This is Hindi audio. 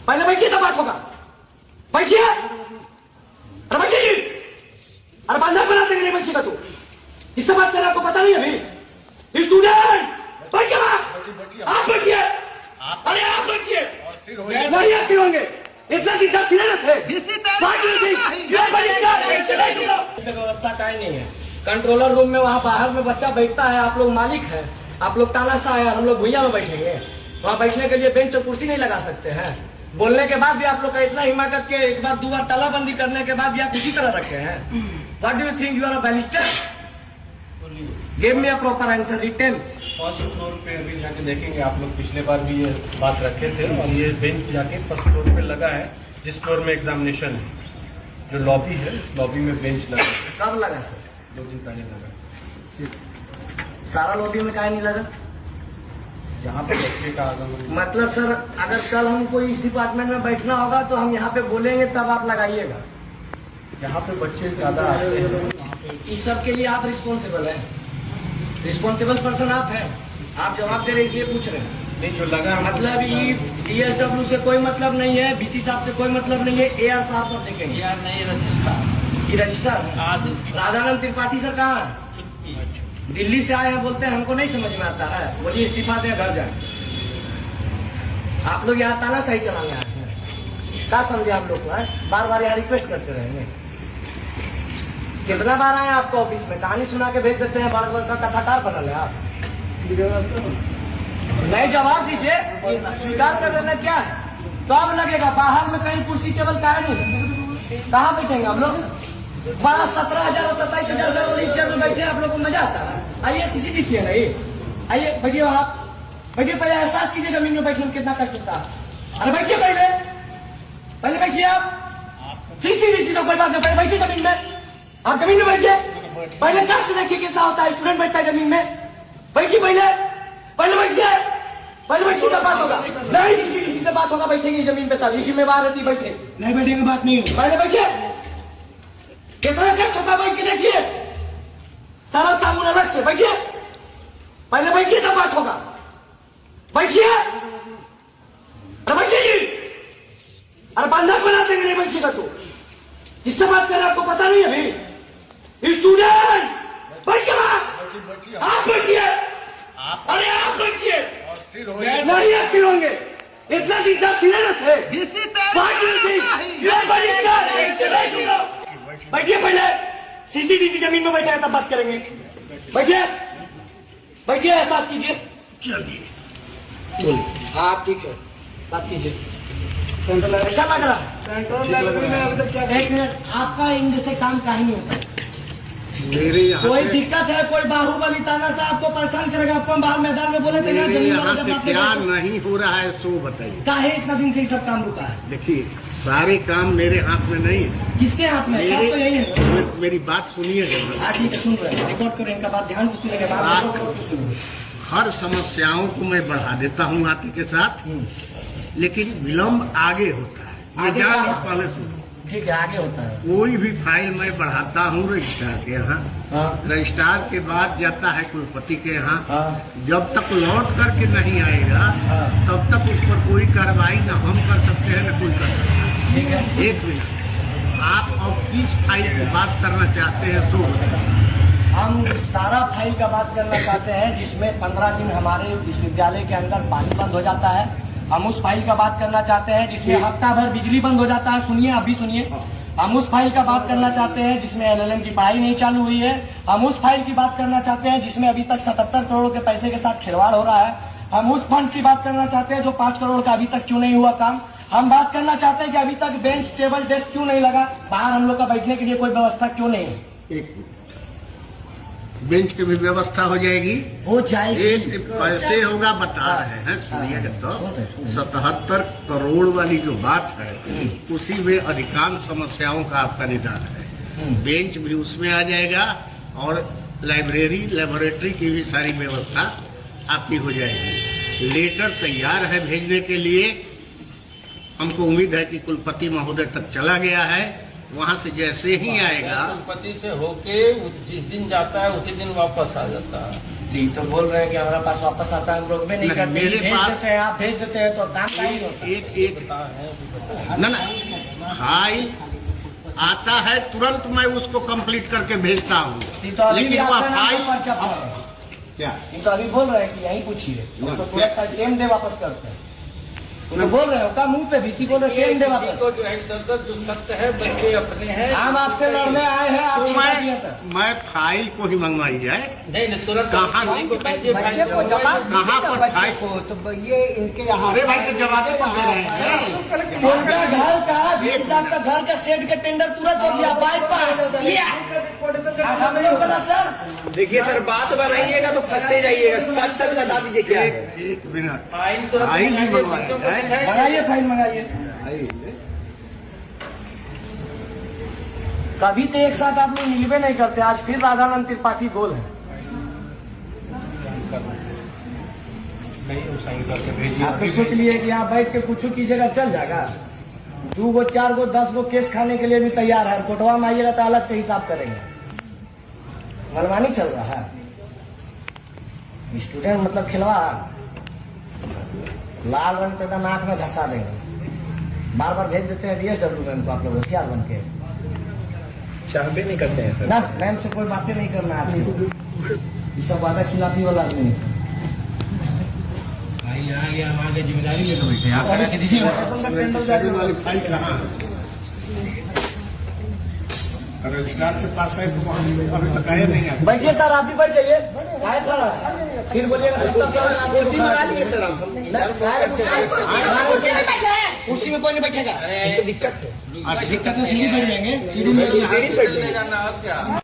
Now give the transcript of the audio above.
पहले बैठिए तब बात होगा। बैठिए, अरे बैठिए, अरे बंधक बना देंगे, नहीं बैठिएगा तो किससे बात कर रहे हैं आपको पता नहीं अभी? स्टूडेंट बैठिए, आप बैठिए, अरे आप बैठिए, नहीं आप क्यों होंगे? इतना दिन तक खिले थे, व्यवस्था का ही नहीं है। कंट्रोलर रूम में वहाँ बाहर में बच्चा बैठता है, आप लोग मालिक है, आप लोग तानाशाह है, हम लोग भुइया में बैठेंगे? वहाँ बैठने के लिए बेंच और कुर्सी नहीं लगा सकते हैं? बोलने के बाद भी आप लोग का इतना हिम्मत के एक बार दो बार तालाबंदी करने के बाद भी आप इसी तरह रखे हैं। What do you think you are a barrister? Give me a proper answer written. First floor पे अभी जाके देखेंगे आप लोग, पिछले बार भी ये बात रखे थे और ये बेंच जाके फर्स्ट फ्लोर पे लगा है, जिस फ्लोर में एग्जामिनेशन है। जो लॉबी है, लॉबी में बेंच लगा है। कब लगा सर? 2 दिन पहले लगा। सारा लॉबी में काहे नहीं लगा? यहाँ पे बच्चे का आगमन, मतलब सर अगर कल हमको इस डिपार्टमेंट में बैठना होगा तो हम यहाँ पे बोलेंगे तब आप लगाइएगा। यहाँ पे बच्चे ज्यादा आते हैं। इस सब के लिए आप रिस्पॉन्सिबल हैं, रिस्पॉन्सिबल पर्सन आप हैं, आप जवाब दे रहे इसलिए पूछ रहे हैं। नहीं, जो लगा मतलब DSW से कोई मतलब नहीं है, BC साहब से कोई मतलब नहीं है, AR साहब सब देखेंगे। यार नहीं रजिस्ट्रार, ये रजिस्टर आज राधानंद त्रिपाठी सर कहाँ है? दिल्ली से आए हैं, बोलते हैं हमको नहीं समझ में आता है, बोलिए इस्तीफा दें घर जाए। आप लोग यहाँ तानाशाही चलाने आए हैं, क्या समझे आप लोग को? बार बार यहाँ रिक्वेस्ट करते रहेंगे। कितना बार आए आपको ऑफिस में, कहानी सुना के भेज देते हैं, बार बार का कथाकार बना ले आप। नहीं जवाब दीजिए, स्वीकार कर लेना क्या है? तो अब लगेगा बाहर में कहीं कुर्सी टेबल का नहीं, कहाँ बैठेंगे हम लोग? 17,000 और 27,000 का चेयर में बैठे आप लोग को मजा आता है? आइए CCDC है नहीं, आइए बैठिए, आप बैठिए, पहले एहसास कीजिए जमीन में बैठने में कितना कष्ट होता है। अरे बैठिए, पहले बैठिए आप। CCDC तो कोई बात नहीं, पहले बैठिए जमीन में, आप जमीन में बैठिए, पहले कष्ट देखिए कितना होता है, स्टूडेंट बैठता है जमीन में। बैठिए पहले बैठिए, पहले बैठिए तब बात होगा। नहीं CCDC से बात होगा, बैठेंगे जमीन पे तब, जिम्मेवार रहती बैठे, नहीं बैठेंगे बात नहीं होगी। पहले बैठिए, कितना कष्ट होता है बैठ के देखिए, सारा साबुन अलग से बैठिए, पहले बैठिए तब बात होगा। बैठिए, अरे बैठिए जी, अरे बंधक बना देंगे, नहीं बैठिएगा तो किससे बात कर रहे हैं आपको पता नहीं अभी? स्टूडेंट बैठिए, आप बैठिए, अरे आप बैठिए, नहीं आप क्यों होंगे? इतना दिन तक खिले थे, बैठिए, पहले CCDC जमीन में बैठे हैं तब बात करेंगे। बैठिए, बैठिए, एहसास कीजिए। चलिए, हाँ ठीक है, बात कीजिए। ऐसा लग रहा है? एक मिनट, आपका इंग्लिश से काम काहे नहीं होता? मेरे यहाँ कोई दिक्कत है, कोई बाहुबली ताना से आपको परेशान करेगा? आपको बाहर मैदान में बोले थे ना, मेरे जमीन यहाँ वाला से जब क्या आपने नहीं हो रहा है सो बताइए। काहे इतना दिन से ये सब काम रुका है? देखिए, सारे काम मेरे हाथ में नहीं है। किसके हाथ में? सब तो यही है। मेरी बात सुनिए जरा। हाँ ठीक है, सुन रहे हैं, रिकॉर्ड करें, इनका बात ध्यान से सुनेंगे। हर समस्याओं को मैं बढ़ा देता हूँ हाथी के साथ, लेकिन विलम्ब आगे होता है। आगे जान कहाँ? पहले सुनो, ठीक है, आगे होता है। कोई भी फाइल मैं बढ़ाता हूँ रजिस्ट्रार के यहाँ, रजिस्ट्रार के बाद जाता है कुलपति के यहाँ। जब तक लौट करके नहीं आएगा तब तक उस पर कोई कार्रवाई न हम कर सकते हैं न कोई कर सकता है। ठीक है, एक मिनट, आप अब किस फाइल की बात करना चाहते हैं सो बताइए। हम सारा फाइल का बात करना चाहते हैं जिसमें 15 दिन हमारे विश्वविद्यालय के अंदर पानी बंद हो जाता है। हम उस फाइल का बात करना चाहते हैं जिसमें हफ्ता भर बिजली बंद हो जाता है। सुनिए, अभी सुनिए। हम उस फाइल का बात करना चाहते हैं जिसमें LLM की पढ़ाई नहीं चालू हुई है। हम उस फाइल की बात करना चाहते हैं जिसमें अभी तक 77 करोड़ के पैसे के साथ खिलवाड़ हो रहा है। हम उस फंड की बात करना चाहते हैं जो 5 करोड़ का अभी तक क्यों नहीं हुआ काम। हम बात करना चाहते हैं कि अभी तक बेंच टेबल डेस्क क्यों नहीं लगा, बाहर हम लोग का बैठने के लिए कोई व्यवस्था क्यों नहीं है। एक बेंच की भी व्यवस्था हो जाएगी, हो जाएगी। एक पैसे होगा बता रहे हैं, सुनिएगा तो 77 करोड़ वाली जो बात है उसी में अधिकांश समस्याओं का आपका निदान है। बेंच भी उसमें आ जाएगा और लाइब्रेरी लेबोरेटरी की भी सारी व्यवस्था आपकी हो जाएगी। लेटर तैयार है भेजने के लिए, हमको उम्मीद है कि कुलपति महोदय तक चला गया है। वहाँ से जैसे ही आएगा, कुलपति से होके जिस दिन जाता है उसी दिन वापस आ जाता है। जी तो बोल रहे हैं कि हमारा पास वापस आता है, हम रोक भी नहीं नहीं, करते, मेरे भेज पास- देते हैं, आप भेज देते हैं तो काम का ही होता है। एक ना फाइल आता है तुरंत मैं उसको कंप्लीट करके भेजता हूँ, ये तो अभी भी लेकिन वह आपका नाम फाइल का पर्चा पड़ा है। क्या ये तो अभी बोल रहे हैं कि यही पूछिए, वो तो तुरंत सेम डे वापस करते हैं। वो तो बोल रहे हो का मुंह पे बीसी बोल रहे सेम डे वापस। को जो है जो सत्य है बच्चे अपने हैं। हम आपसे लड़ने आए हैं, आप तो छिपा दिया था। मैं फाइल को ही मंगवाई जाए। नहीं नहीं तुरंत कहाँ किसी को भेजिए, बच्चे को भेजिए। जवाब कहाँ पर बच्चे फाइल? को तो ये इनके यहाँ अरे भाई तो जवाब तो दे रहे हैं। उनका घर का 20 लाख का घर का सेट का टेंडर तुरंत हो गया, बाईपास किया। हम लोग बोला सर देखिए सर, बात बनाइएगा तो फंसते जाइएगा, सच सच बता दीजिए क्या है। एक मिनट फाइल तुरंत फाइल ही मंगाइए, मंगवाइए, बच्चों को हैं? दिखाइए। मंगाइए, फाइल मंगाइए। कभी तो एक साथ आप लोग मिलवे नहीं करते, आज फिर राधानंद त्रिपाठी गोल है। नहीं वो साइन करके भेजिए। आप तो सोच लिए कि आप बैठ के कुछ कीजिएगा चल जाएगा। 2 गो 4 गो 10 गो केस खाने के लिए भी तैयार है, कोटवा में आइएगा तो अलग से हिसाब करेंगे। मनमानी चल रहा है, स्टूडेंट मतलब खिलवा लाल रंग तो एकदम आंख में धंसा देंगे। बार बार भेज देते हैं DSW मैम को, आप लोग होशियार बन के चाहते नहीं करते हैं सर। ना। मैम से कोई बातें नहीं करना आज के, ये सब वादा खिलाफी वाला आदमी नहीं। आगे हम आगे जिम्मेदारी ले लो बैठे, आप करा के दीजिए। रजिस्ट्री वाली फाइल कहाँ है? रजिस्ट्रार के पास है तो वहाँ से अभी तक आया नहीं है। बैठिए सर, आप भी बैठ जाइए। काहे खड़ा है? फिर बोलिएगा 70 साल कुर्सी मंगा लिए सर हम। कुर्सी में कोई नहीं बैठेगा। हमको दिक्कत है। दिक्कत है, सीढ़ी बैठ जाएंगे। सीढ़ी में सीढ़ी बैठ ले जाना और क्या।